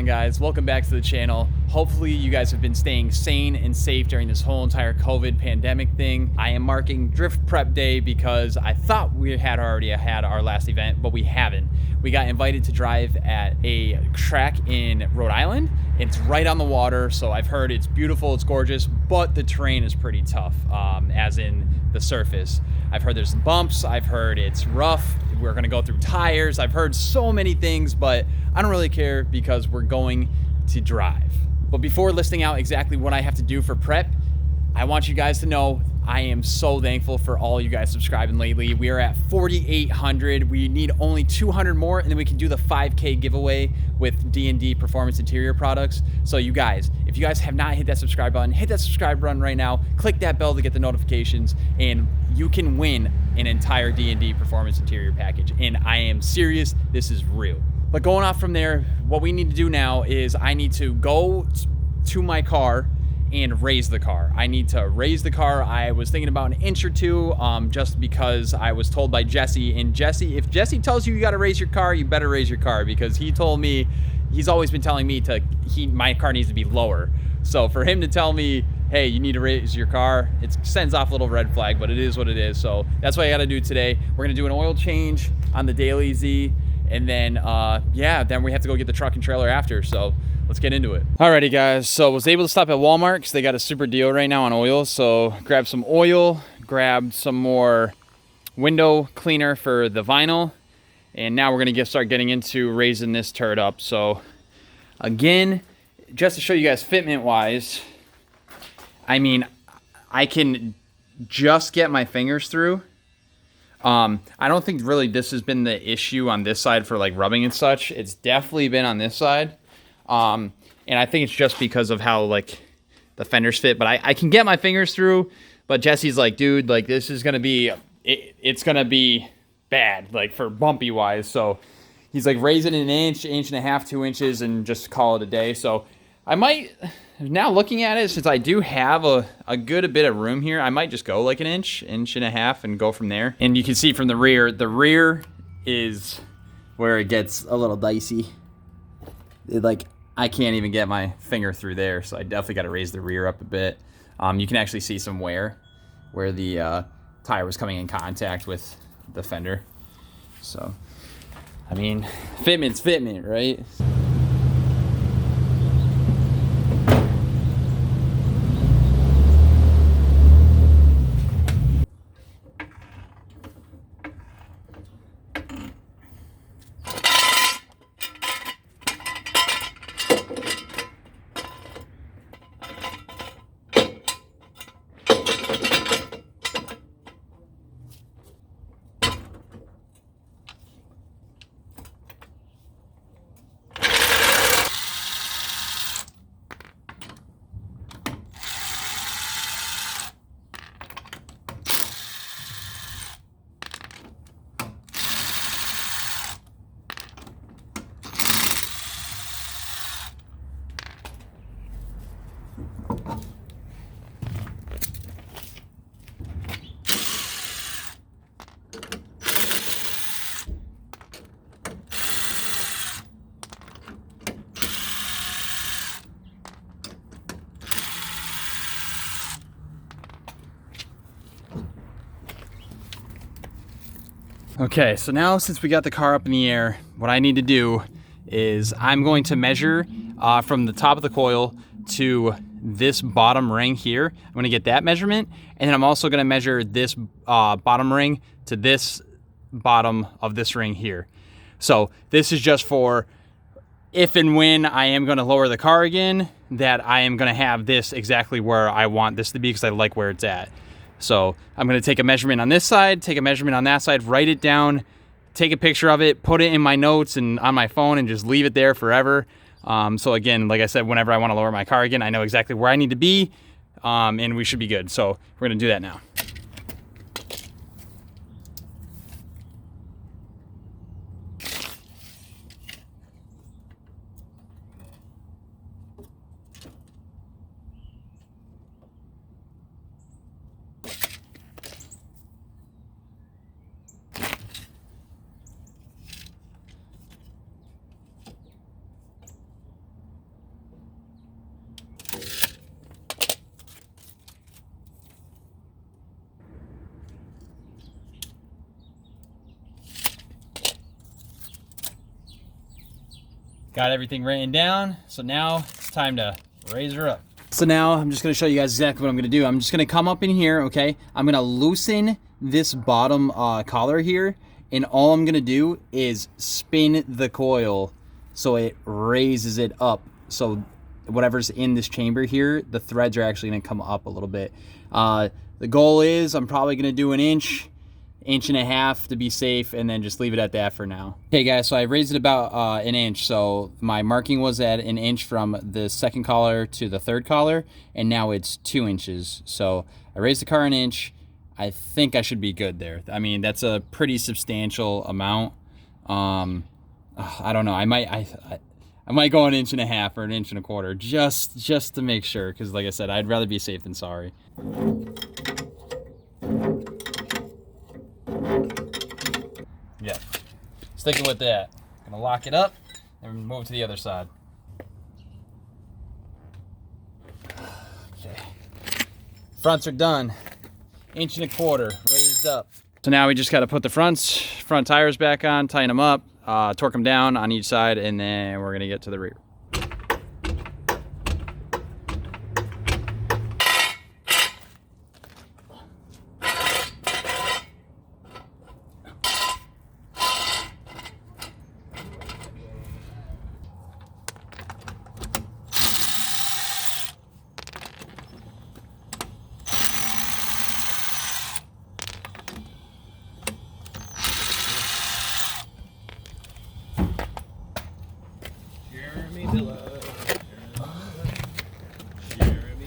on, guys? Welcome back to the channel. Hopefully you guys have been staying sane and safe during this whole entire COVID pandemic thing. I am marking Drift Prep Day because I thought we had already had our last event, but we haven't. We got invited to drive at a track in Rhode Island. It's right on the water, so I've heard it's beautiful, it's gorgeous, but the terrain is pretty tough, as in the surface. I've heard there's some bumps, I've heard it's rough, we're gonna go through tires, I've heard so many things, but I don't really care because we're going to drive. But before listing out exactly what I have to do for prep, I want you guys to know I am so thankful for all you guys subscribing lately. We are at 4,800. We need only 200 more, and then we can do the 5K giveaway with D&D Performance Interior Products. So you guys, if you guys have not hit that subscribe button, hit that subscribe button right now. Click that bell to get the notifications, and you can win an entire D&D Performance Interior package. And I am serious, this is real. But going off from there, what we need to do now is I need to go to my car and raise the car. I need to raise the car. I was thinking about an inch or two, just because I was told by Jesse. And Jesse, if Jesse tells you you got to raise your car, you better raise your car, because he told me, he's always been telling me my car needs to be lower. So for him to tell me, hey, you need to raise your car, it sends off a little red flag, but it is what it is. So that's what I got to do today. We're gonna do an oil change on the Daily Z, and then then we have to go get the truck and trailer after. So let's get into it. Alrighty, guys, so was able to stop at Walmart because they got a super deal right now on oil. So grabbed some oil, grabbed some more window cleaner for the vinyl, and now we're gonna start getting into raising this turd up. So again, just to show you guys fitment wise, I mean, I can just get my fingers through. I don't think really this has been the issue on this side for like rubbing and such. It's definitely been on this side. And I think it's just because of how like the fenders fit, but I can get my fingers through. But Jesse's like, dude, like this is going to be, it's going to be bad, like for bumpy wise. So he's like, raise it an inch, inch and a half, 2 inches, and just call it a day. So I might, now looking at it, since I do have a good bit of room here, I might just go like an inch, inch and a half and go from there. And you can see from the rear is where it gets a little dicey. Like I can't even get my finger through there, so I definitely got to raise the rear up a bit. You can actually see some wear where the tire was coming in contact with the fender. So, I mean, fitment's fitment, right? Okay, so now since we got the car up in the air, what I need to do is I'm going to measure from the top of the coil to this bottom ring here. I'm gonna get that measurement, and then I'm also gonna measure this bottom ring to this bottom of this ring here. So this is just for if and when I am gonna lower the car again, that I am gonna have this exactly where I want this to be, because I like where it's at. So I'm gonna take a measurement on this side, take a measurement on that side, write it down, take a picture of it, put it in my notes and on my phone, and just leave it there forever. So again, like I said, whenever I wanna lower my car again, I know exactly where I need to be, and we should be good. So we're gonna do that now. Got everything written down, so now it's time to raise her up. So now I'm just gonna show you guys exactly what I'm gonna do. I'm just gonna come up in here, okay? I'm gonna loosen this bottom collar here, and all I'm gonna do is spin the coil so it raises it up. So whatever's in this chamber here, the threads are actually gonna come up a little bit. The goal is I'm probably gonna do an inch and a half to be safe, and then just leave it at that for now. Okay guys, so I raised it about an inch. So my marking was at an inch from the second collar to the third collar, and now it's 2 inches. So I raised the car an inch. I think I should be good there. I mean, that's a pretty substantial amount. I don't know, I might go an inch and a half or an inch and a quarter just to make sure, because like I said, I'd rather be safe than sorry. Yeah, sticking with that. Gonna lock it up and move to the other side. Okay, fronts are done. Inch and a quarter raised up. So now we just gotta put the front tires back on, tighten them up, torque them down on each side, and then we're gonna get to the rear.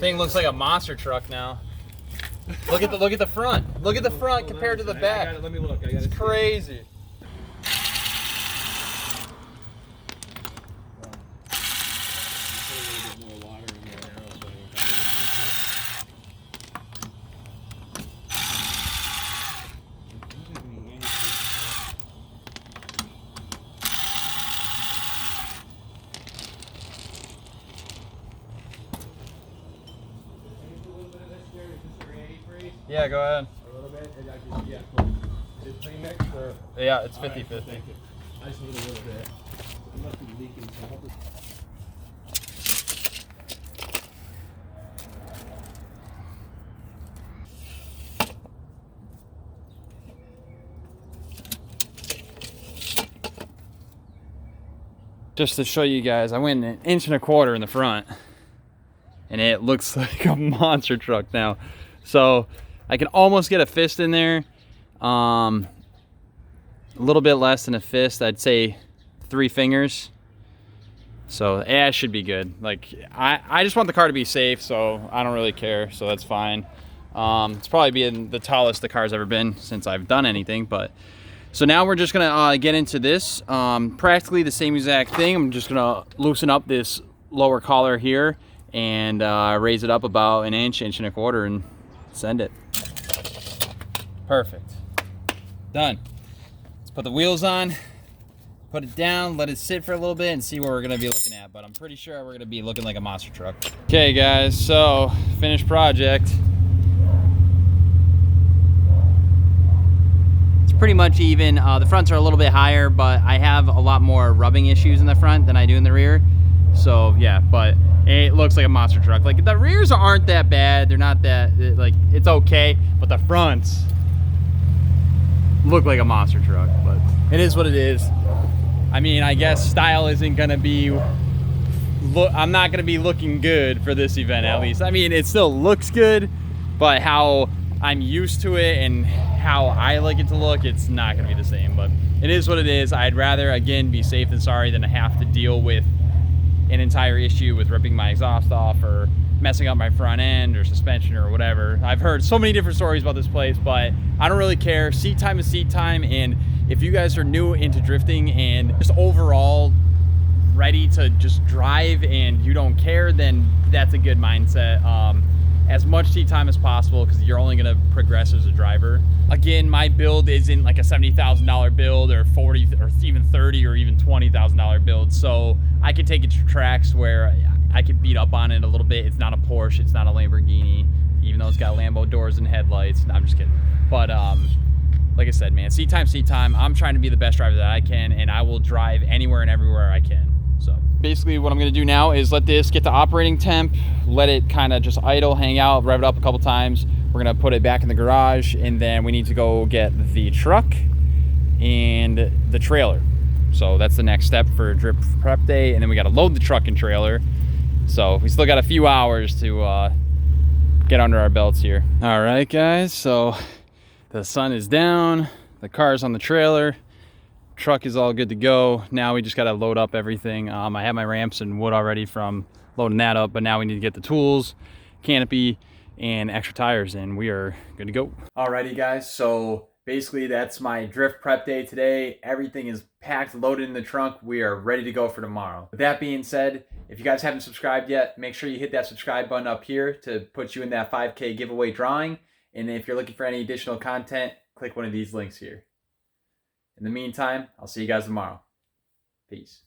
Thing looks like a monster truck now. Look at the front. Look at the front compared to the back. Let me look. It's crazy. Yeah, go ahead. A little bit, and I can, yeah. Is it pre-mixed or? Yeah, it's 50-50. Right, I just need a little bit. It must be leaking. So help us. Just to show you guys, I went an inch and a quarter in the front, and it looks like a monster truck now. So I can almost get a fist in there. A little bit less than a fist, I'd say 3 fingers. So yeah, it should be good. Like I just want the car to be safe, so I don't really care, so that's fine. It's probably been the tallest the car's ever been since I've done anything. But so now we're just gonna get into this. Practically the same exact thing. I'm just gonna loosen up this lower collar here and raise it up about an inch and a quarter, and send it. Perfect. Done. Let's put the wheels on, put it down, let it sit for a little bit, and see what we're gonna be looking at. But I'm pretty sure we're gonna be looking like a monster truck. Okay guys, so finished project. It's pretty much even. The fronts are a little bit higher, but I have a lot more rubbing issues in the front than I do in the rear. So yeah, but it looks like a monster truck. Like the rears aren't that bad. They're not that, like, it's okay, but the fronts look like a monster truck. But it is what it is. I mean, I guess style isn't gonna be, I'm not gonna be looking good for this event, at least. I mean, it still looks good, but how I'm used to it and how I like it to look, it's not gonna be the same. But it is what it is. I'd rather, again, be safe than sorry than to have to deal with an entire issue with ripping my exhaust off or messing up my front end or suspension or whatever. I've heard so many different stories about this place, but I don't really care. Seat time is seat time, and if you guys are new into drifting and just overall ready to just drive and you don't care, then that's a good mindset. As much seat time as possible, because you're only going to progress as a driver. Again, my build isn't like a $70,000 build or 40 or even 30 or even $20,000 build, so I can take it to tracks where I can beat up on it a little bit. It's not a Porsche, it's not a Lamborghini, even though it's got Lambo doors and headlights. No, I'm just kidding. But like I said, man, seat time, seat time. I'm trying to be the best driver that I can, and I will drive anywhere and everywhere I can. So basically what I'm gonna do now is let this get to operating temp, let it kind of just idle, hang out, rev it up a couple times. We're gonna put it back in the garage, and then we need to go get the truck and the trailer. So that's the next step for drip prep day, and then we gotta load the truck and trailer. So we still got a few hours to get under our belts here. All right, guys, so the sun is down, the car's on the trailer, truck is all good to go. Now we just got to load up everything. I have my ramps and wood already from loading that up, but now we need to get the tools, canopy, and extra tires, and we are good to go. Alrighty, guys, so basically that's my drift prep day today. Everything is packed, loaded in the trunk. We are ready to go for tomorrow. With that being said, if you guys haven't subscribed yet, make sure you hit that subscribe button up here to put you in that 5K giveaway drawing. And if you're looking for any additional content, click one of these links here. In the meantime, I'll see you guys tomorrow. Peace.